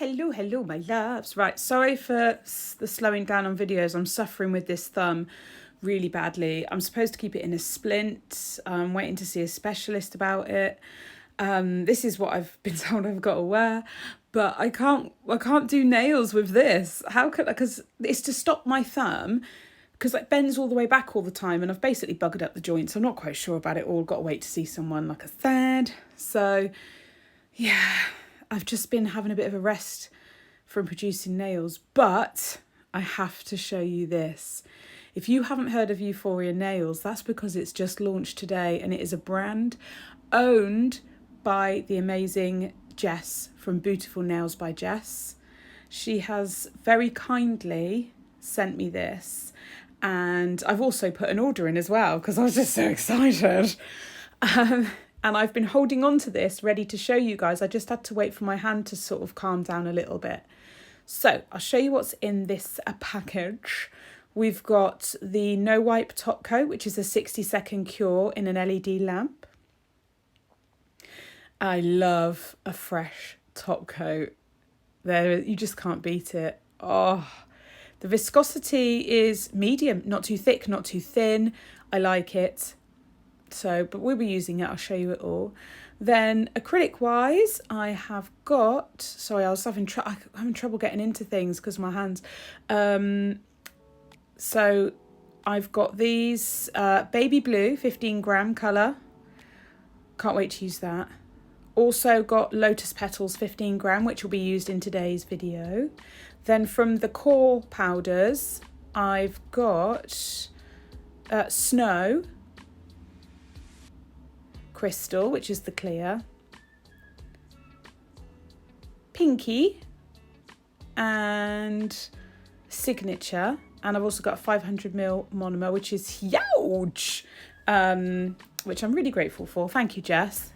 hello, my loves. Right, sorry for the slowing down on videos. I'm suffering with this thumb really badly. I'm supposed to keep it in a splint. I'm waiting to see a specialist about it. This is what I've been told I've got to wear, but I can't do nails with this. How could I? Because it's to stop my thumb, because it bends all the way back all the time, and I've basically buggered up the joints. I'm not quite sure about it all. Got to wait to see someone like a third. So, yeah, I've just been having a bit of a rest from producing nails, but I have to show you this. If you haven't heard of Euphoria nails, that's because it's just launched today, and it is a brand owned by the amazing Jess from Beautiful Nails by Jess. She has very kindly sent me this, and I've also put an order in as well because I was just so excited. And I've been holding on to this, ready to show you guys. I just had to wait for my hand to sort of calm down a little bit. So I'll show you what's in this package. We've got the No Wipe Top Coat, which is a 60-second cure in an LED lamp. I love a fresh top coat. You just can't beat it. Oh, the viscosity is medium, not too thick, not too thin. I like it. So, but we'll be using it. I'll show you it all. Then acrylic wise, I have got, sorry, I was having trouble getting into things because of my hands. So I've got these baby blue 15-gram colour. Can't wait to use that. Also got lotus petals 15-gram, which will be used in today's video. Then from the core powders, I've got snow, crystal, which is the clear, pinky, and signature. And I've also got a 500ml monomer, which is huge, which I'm really grateful for. Thank you, Jess.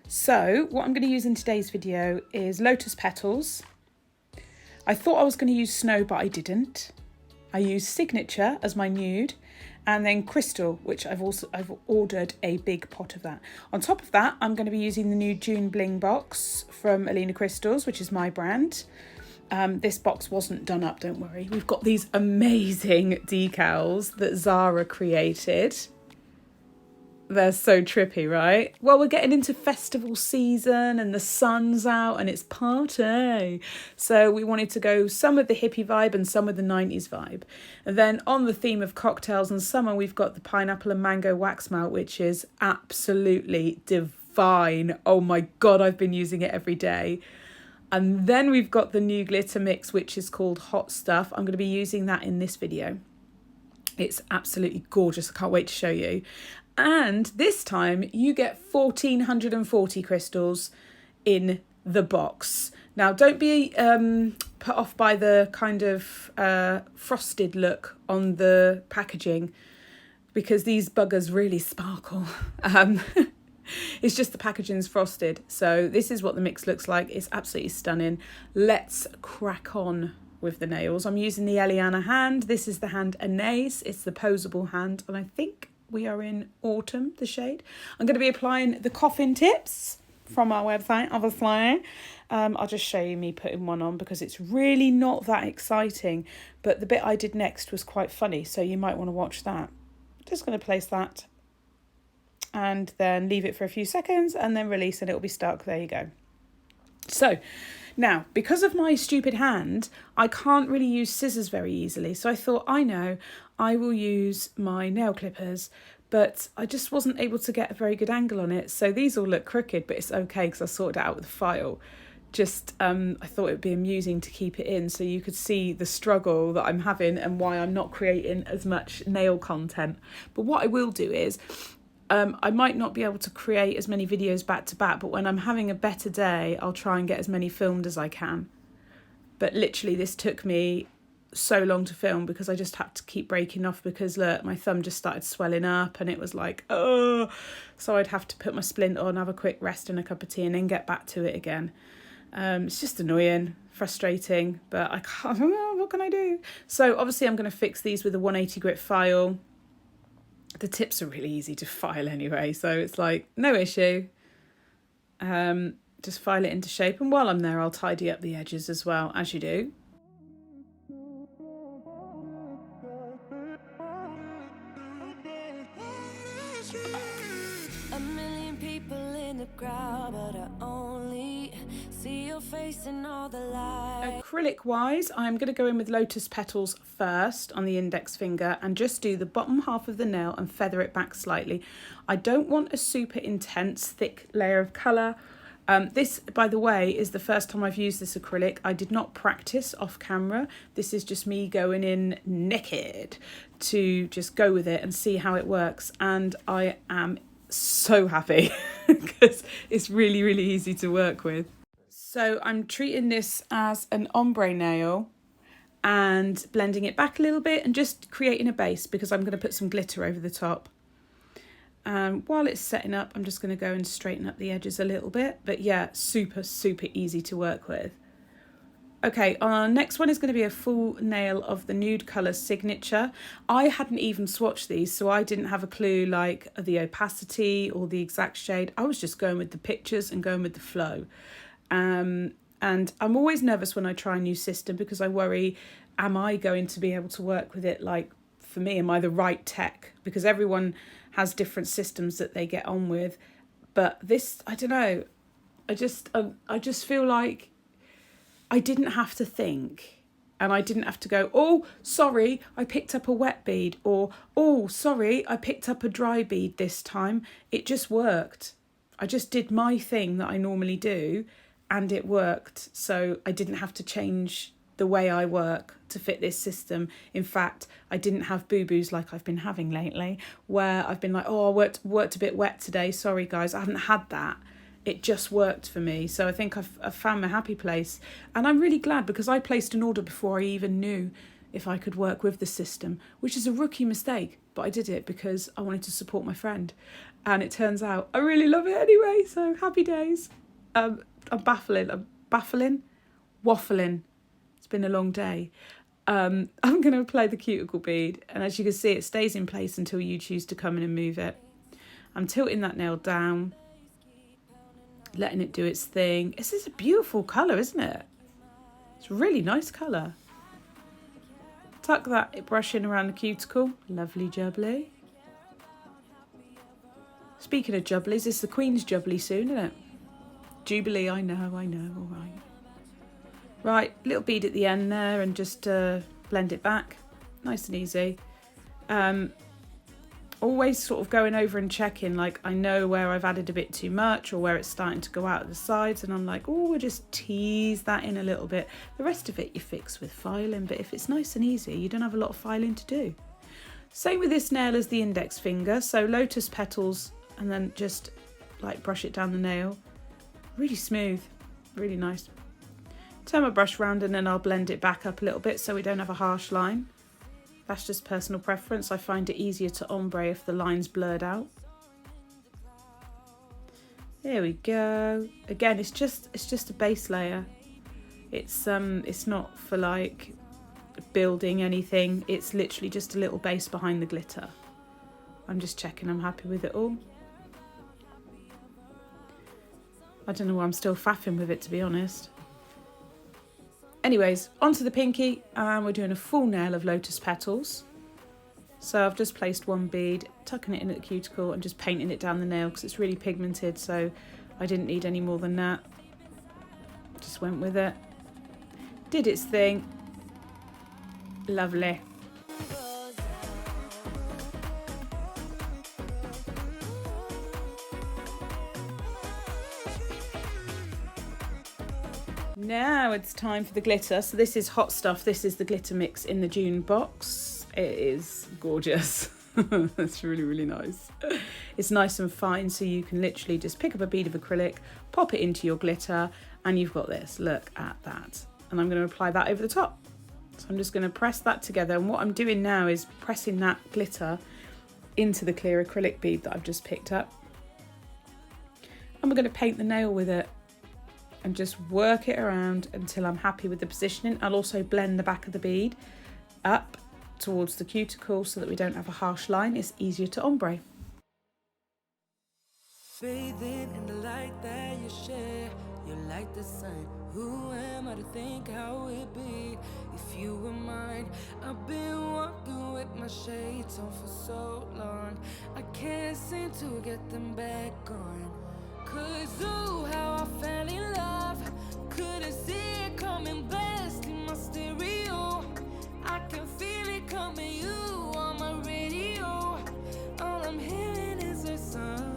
So what I'm going to use in today's video is lotus petals. I thought I was going to use snow, but I didn't. I used signature as my nude, and then crystal, which I've ordered a big pot of that. On top of that, I'm going to be using the new June Bling Box from Alina Crystals, which is my brand. This box wasn't done up, don't worry. We've got these amazing decals that Zara created. They're so trippy, right? Well, we're getting into festival season and the sun's out and it's party. So we wanted to go some with the hippie vibe and some with the 90s vibe. And then on the theme of cocktails and summer, we've got the pineapple and mango wax melt, which is absolutely divine. Oh my God, I've been using it every day. And then we've got the new glitter mix, which is called Hot Stuff. I'm going to be using that in this video. It's absolutely gorgeous. I can't wait to show you. And this time you get 1,440 crystals in the box. Now, don't be put off by the kind of frosted look on the packaging, because these buggers really sparkle. It's just the packaging's frosted. So this is what the mix looks like. It's absolutely stunning. Let's crack on with the nails. I'm using the Eliana hand. This is the hand Anais. It's the posable hand. And I think we are in Autumn, the shade. I'm going to be applying the coffin tips from our website, obviously. I'll just show you me putting one on because it's really not that exciting. But the bit I did next was quite funny, so you might want to watch that. Just going to place that and then leave it for a few seconds and then release and it'll be stuck. There you go. So now, because of my stupid hand, I can't really use scissors very easily. So I thought, I will use my nail clippers, but I just wasn't able to get a very good angle on it. So these all look crooked, but it's okay because I sorted it out with the file. Just, I thought it'd be amusing to keep it in so you could see the struggle that I'm having and why I'm not creating as much nail content. But what I will do is, I might not be able to create as many videos back to back, but when I'm having a better day, I'll try and get as many filmed as I can. But literally this took me so long to film because I just had to keep breaking off because look, my thumb just started swelling up and it was like, oh, so I'd have to put my splint on, have a quick rest and a cup of tea and then get back to it again. It's just annoying, frustrating, but I can't, what can I do? So obviously I'm going to fix these with a 180 grit file. The tips are really easy to file anyway, so it's like no issue. Just file it into shape, and while I'm there I'll tidy up the edges as well, as you do. A million people in the crowd, but I only see your face in all the light. Acrylic wise, I'm going to go in with lotus petals first on the index finger and just do the bottom half of the nail and feather it back slightly. I don't want a super intense thick layer of colour. This, by the way, is the first time I've used this acrylic. I did not practice off camera. This is just me going in naked to just go with it and see how it works. And I am so happy because it's really, really easy to work with. So I'm treating this as an ombre nail and blending it back a little bit and just creating a base because I'm going to put some glitter over the top. While it's setting up, I'm just going to go and straighten up the edges a little bit. But yeah, super, super easy to work with. Okay, our next one is going to be a full nail of the nude colour Signature. I hadn't even swatched these, so I didn't have a clue like the opacity or the exact shade. I was just going with the pictures and going with the flow. And I'm always nervous when I try a new system because I worry, am I going to be able to work with it? Like, for me, am I the right tech? Because everyone has different systems that they get on with. But this, I don't know, I just feel like I didn't have to think, and I didn't have to go, oh, sorry, I picked up a wet bead, or, oh, sorry, I picked up a dry bead this time. It just worked. I just did my thing that I normally do, and it worked. So I didn't have to change the way I work to fit this system. In fact, I didn't have boo-boos like I've been having lately, where I've been like, oh, I worked a bit wet today. Sorry, guys, I haven't had that. It just worked for me. So I think I've found my happy place. And I'm really glad because I placed an order before I even knew if I could work with the system, which is a rookie mistake. But I did it because I wanted to support my friend. And it turns out I really love it anyway. So happy days. I'm waffling. It's been a long day. I'm going to apply the cuticle bead. And as you can see, it stays in place until you choose to come in and move it. I'm tilting that nail down, letting it do its thing. This is a beautiful colour, isn't it? It's a really nice colour. Tuck that brush in around the cuticle. Lovely jubbly. Speaking of jubblies, it's the Queen's Jubilee soon, isn't it? Jubilee, I know, all right. Right, little bead at the end there and just blend it back. Nice and easy. Always sort of going over and checking, like I know where I've added a bit too much or where it's starting to go out of the sides, and I'm like, oh, we'll just tease that in a little bit. The rest of it you fix with filing, but if it's nice and easy, you don't have a lot of filing to do. Same with this nail as the index finger, so lotus petals and then just like brush it down the nail. Really smooth, really nice. Turn my brush round and then I'll blend it back up a little bit so we don't have a harsh line. That's just personal preference. I find it easier to ombre if the line's blurred out. There we go. Again, it's just a base layer. It's not for like building anything. It's literally just a little base behind the glitter. I'm just checking I'm happy with it all. I don't know why I'm still faffing with it, to be honest. Anyways, onto the pinky, and we're doing a full nail of lotus petals. So I've just placed one bead, tucking it in at the cuticle and just painting it down the nail because it's really pigmented, so I didn't need any more than that. Just went with it. Did its thing. Lovely. Now it's time for the glitter. So this is Hot Stuff. This is the glitter mix in the June box. It is gorgeous. It's really, really nice. It's nice and fine, so you can literally just pick up a bead of acrylic, pop it into your glitter, and you've got this. Look at that. And I'm going to apply that over the top. So I'm just going to press that together. And what I'm doing now is pressing that glitter into the clear acrylic bead that I've just picked up. And we're going to paint the nail with it and just work it around until I'm happy with the positioning. I'll also blend the back of the bead up towards the cuticle so that we don't have a harsh line. It's easier to ombre. Bathing in the light that you share, You're like the sun. Who am I to think how it'd be if you were mine? I've been walking with my shades on for so long, I can't seem to get them back on. 'Cause ooh, how I fell in love, couldn't see it coming, blasting my stereo. I can feel it coming, you on my radio. All I'm hearing is a song.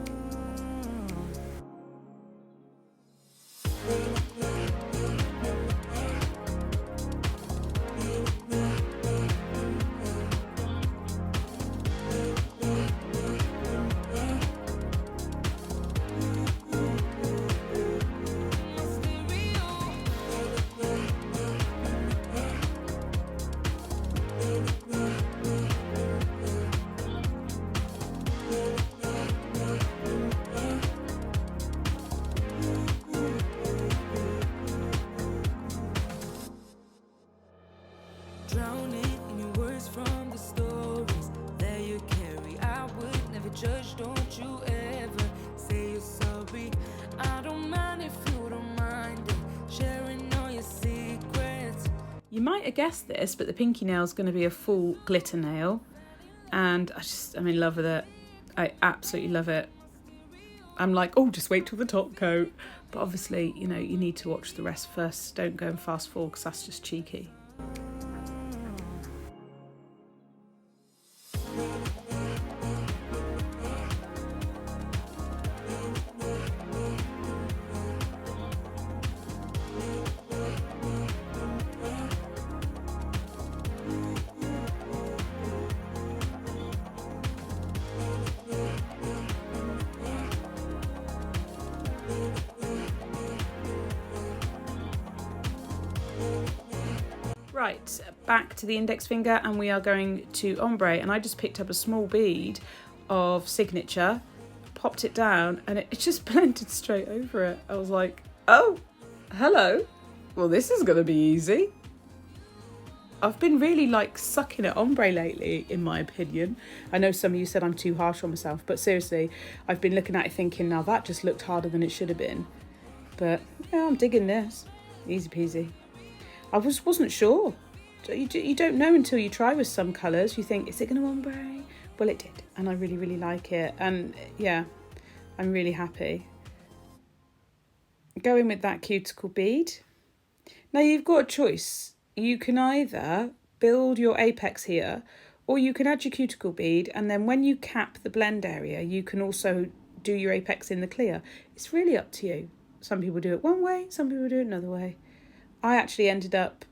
Drowning in your words from the stories that you carry. I would never judge, don't you ever say you're sorry. I don't mind if you don't mind it, sharing all your secrets. You might have guessed this, but the pinky nail is going to be a full glitter nail, and I'm in love with it. I absolutely love it. I'm like, oh, just wait till the top coat. But obviously, you know, you need to watch the rest first. Don't go and fast forward because that's just cheeky. Right, back to the index finger, and we are going to ombre, and I just picked up a small bead of Signature, popped it down, and it just blended straight over it. I was like, oh, hello. Well, this is going to be easy. I've been really like sucking at ombre lately, in my opinion. I know some of you said I'm too harsh on myself, but seriously, I've been looking at it thinking, now that just looked harder than it should have been. But yeah, I'm digging this. Easy peasy. I wasn't sure. You don't know until you try with some colours. You think, is it going to ombre? Well, it did. And I really, really like it. And yeah, I'm really happy. Go in with that cuticle bead. Now you've got a choice. You can either build your apex here, or you can add your cuticle bead. And then when you cap the blend area, you can also do your apex in the clear. It's really up to you. Some people do it one way, some people do it another way. I actually ended up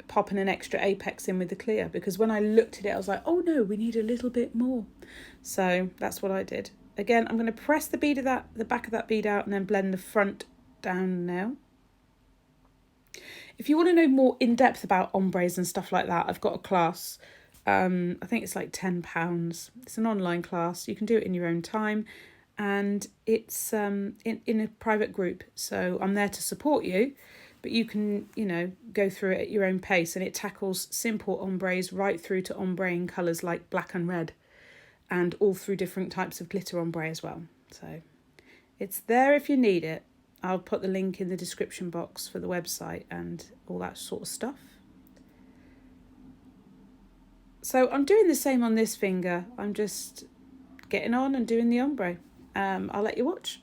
popping an extra apex in with the clear, because when I looked at it, I was like, oh no, we need a little bit more. So that's what I did. Again, I'm going to press the back of that bead out, and then blend the front down now. If you want to know more in depth about ombres and stuff like that, I've got a class. I think it's like £10. It's an online class. You can do it in your own time. And it's in a private group. So I'm there to support you. But you can, you know, go through it at your own pace, and it tackles simple ombres right through to ombre in colours like black and red, and all through different types of glitter ombre as well. So it's there if you need it. I'll put the link in the description box for the website and all that sort of stuff. So I'm doing the same on this finger. I'm just getting on and doing the ombre. I'll let you watch.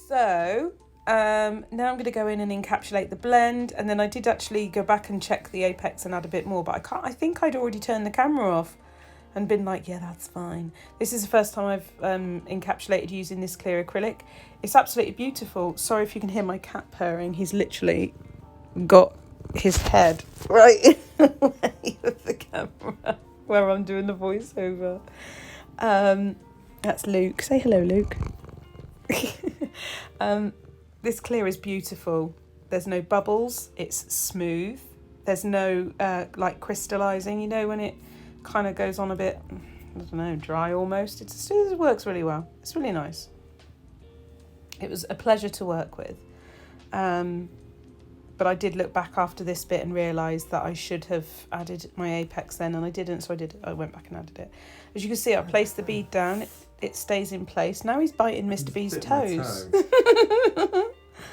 So now I'm going to go in and encapsulate the blend, and then I did actually go back and check the apex and add a bit more, but I think I'd already turned the camera off and been like, yeah, that's fine. This is the first time I've encapsulated using this clear acrylic. It's absolutely beautiful. Sorry if you can hear my cat purring. He's literally got his head right in the way of the camera where I'm doing the voiceover. That's Luke. Say hello, Luke. This clear is beautiful. There's no bubbles. It's smooth. There's no like crystallizing, you know, when it kind of goes on a bit, I don't know, dry almost. It works really well. It's really nice. It was a pleasure to work with. But I did look back after this bit and realised that I should have added my apex then, and I didn't, so I went back and added it. As you can see, I placed the bead down, it stays in place. Now he's biting Mr. B's toes.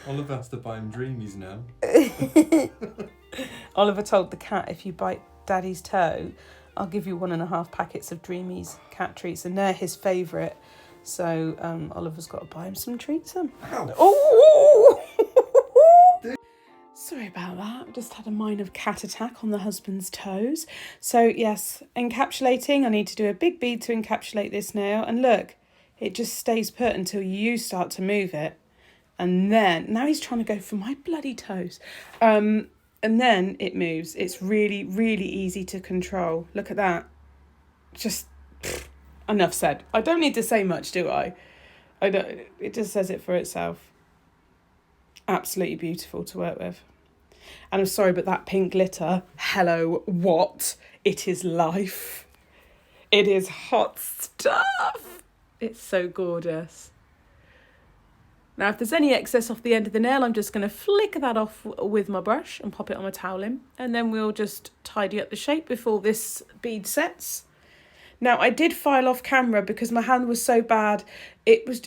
Oliver has to buy him dreamies now. Oliver told the cat, if you bite Daddy's toe, I'll give you 1.5 packets of Dreamies cat treats, and they're his favourite. So Oliver's got to buy him some treats. Oh! Sorry about that. I've just had a minor cat attack on the husband's toes. So yes, encapsulating. I need to do a big bead to encapsulate this nail. And look, it just stays put until you start to move it. And then, now he's trying to go for my bloody toes. And then it moves. It's really, really easy to control. Look at that. Just, enough said. I don't need to say much, do I? I don't. It just says it for itself. Absolutely beautiful to work with. And I'm sorry, but that pink glitter, hello, what? It is life. It is hot stuff. It's so gorgeous. Now, if there's any excess off the end of the nail, I'm just going to flick that off with my brush and pop it on my toweling. And then we'll just tidy up the shape before this bead sets. Now, I did file off camera because my hand was so bad. It was,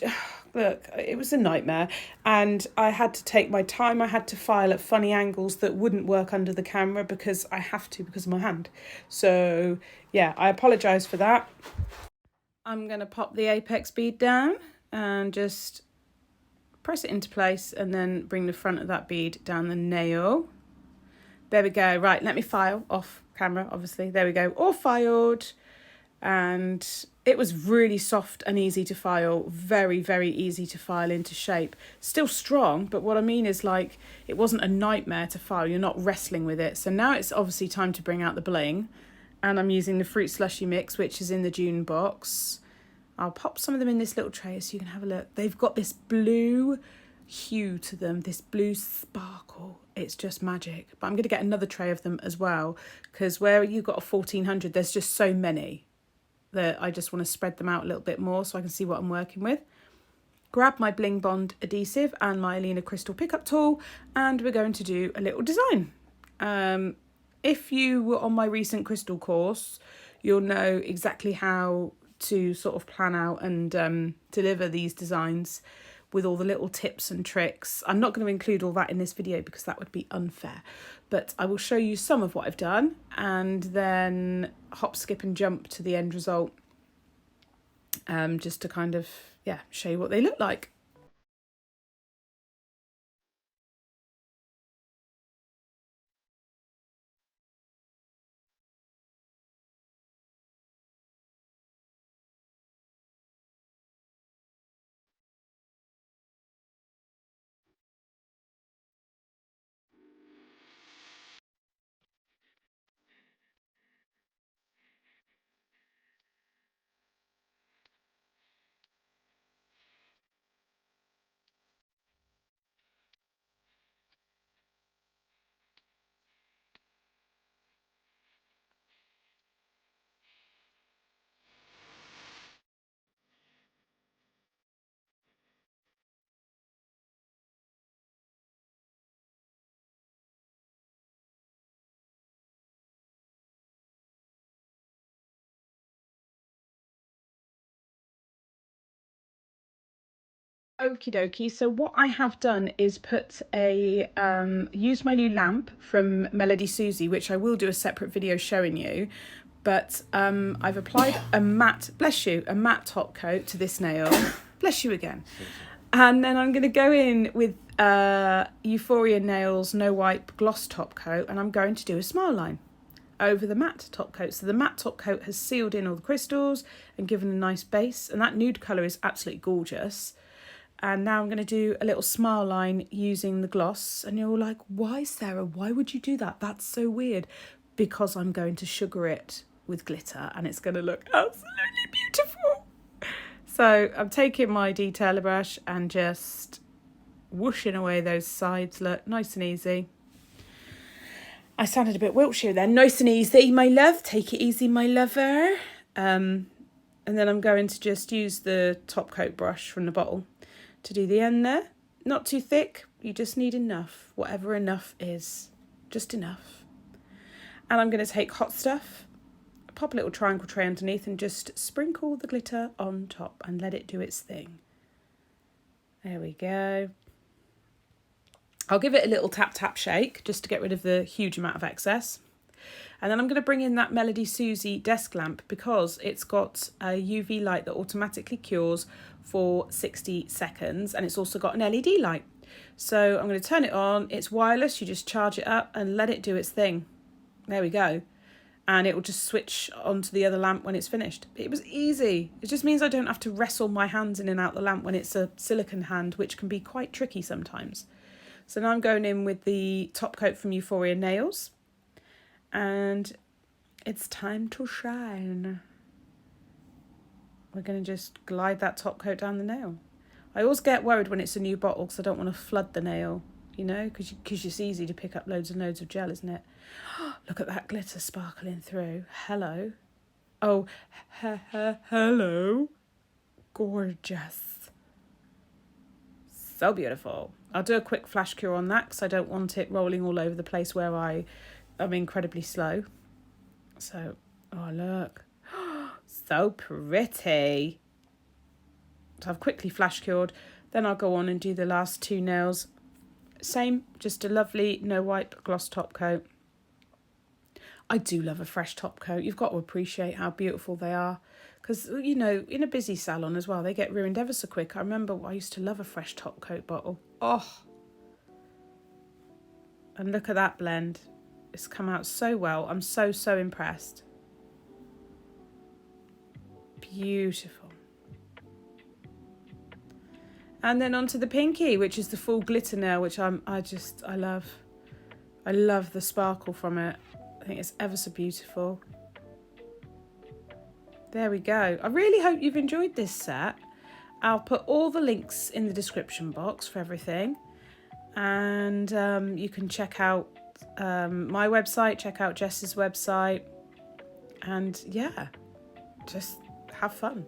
look, it was a nightmare. And I had to take my time. I had to file at funny angles that wouldn't work under the camera because I have to because of my hand. So, yeah, I apologise for that. I'm going to pop the apex bead down and just press it into place and then bring the front of that bead down the nail. There we go. Right, let me file off camera, obviously. There we go. All filed. And it was really soft and easy to file. Very, very easy to file into shape. Still strong, but what I mean is, like, it wasn't a nightmare to file. You're not wrestling with it. So now it's obviously time to bring out the bling. And I'm using the fruit slushy mix, which is in the June box. I'll pop some of them in this little tray so you can have a look. They've got this blue hue to them, this blue sparkle. It's just magic. But I'm going to get another tray of them as well, because where you got a 1400, there's just so many that I just want to spread them out a little bit more so I can see what I'm working with. Grab my Bling Bond adhesive and my Alina Crystal pickup tool, and we're going to do a little design. If you were on my recent crystal course, you'll know exactly how to sort of plan out and deliver these designs with all the little tips and tricks. I'm not going to include all that in this video because that would be unfair, but I will show you some of what I've done and then hop, skip and jump to the end result, just to kind of, yeah, show you what they look like. Okie dokie, so what I have done is put a, use my new lamp from Melodysusie, which I will do a separate video showing you, but I've applied a matte, bless you, a matte top coat to this nail, bless you again, and then I'm going to go in with Euphoria Nails No Wipe Gloss Top Coat, and I'm going to do a smile line over the matte top coat. So the matte top coat has sealed in all the crystals and given a nice base, and that nude colour is absolutely gorgeous. And now I'm going to do a little smile line using the gloss. And you're all like, why, Sarah? Why would you do that? That's so weird. Because I'm going to sugar it with glitter and it's going to look absolutely beautiful. So I'm taking my detailer brush and just whooshing away those sides. Look, nice and easy. I sounded a bit Wiltshire then. Nice and easy, my love. Take it easy, my lover. And then I'm going to just use the top coat brush from the bottle to do the end there. Not too thick. You just need enough. Whatever enough is. Just enough. And I'm going to take Hot Stuff, pop a little triangle tray underneath and just sprinkle the glitter on top and let it do its thing. There we go. I'll give it a little tap tap shake just to get rid of the huge amount of excess. And then I'm going to bring in that Melodysusie desk lamp because it's got a UV light that automatically cures for 60 seconds and it's also got an LED light. So I'm going to turn it on. It's wireless. You just charge it up and let it do its thing. There we go. And it will just switch onto the other lamp when it's finished. It was easy. It just means I don't have to wrestle my hands in and out the lamp when it's a silicone hand, which can be quite tricky sometimes. So now I'm going in with the top coat from Euphoria nails. And it's time to shine. We're going to just glide that top coat down the nail. I always get worried when it's a new bottle because I don't want to flood the nail, you know, because it's easy to pick up loads and loads of gel, isn't it? Look at that glitter sparkling through. Hello. Oh, hello. Gorgeous. So beautiful. I'll do a quick flash cure on that because I don't want it rolling all over the place where I'm incredibly slow. So, oh look. So pretty. So I've quickly flash cured. Then I'll go on and do the last two nails. Same, just a lovely no wipe gloss top coat. I do love a fresh top coat. You've got to appreciate how beautiful they are. Because, you know, in a busy salon as well, they get ruined ever so quick. I remember I used to love a fresh top coat bottle. Oh. And look at that blend. It's come out so well. I'm so, so impressed. Beautiful. And then onto the pinky, which is the full glitter nail, which I love. I love the sparkle from it. I think it's ever so beautiful. There we go. I really hope you've enjoyed this set. I'll put all the links in the description box for everything. And you can check out my website, check out Jess's website. And yeah, just have fun.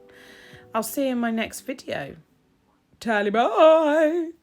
I'll see you in my next video. Tally bye!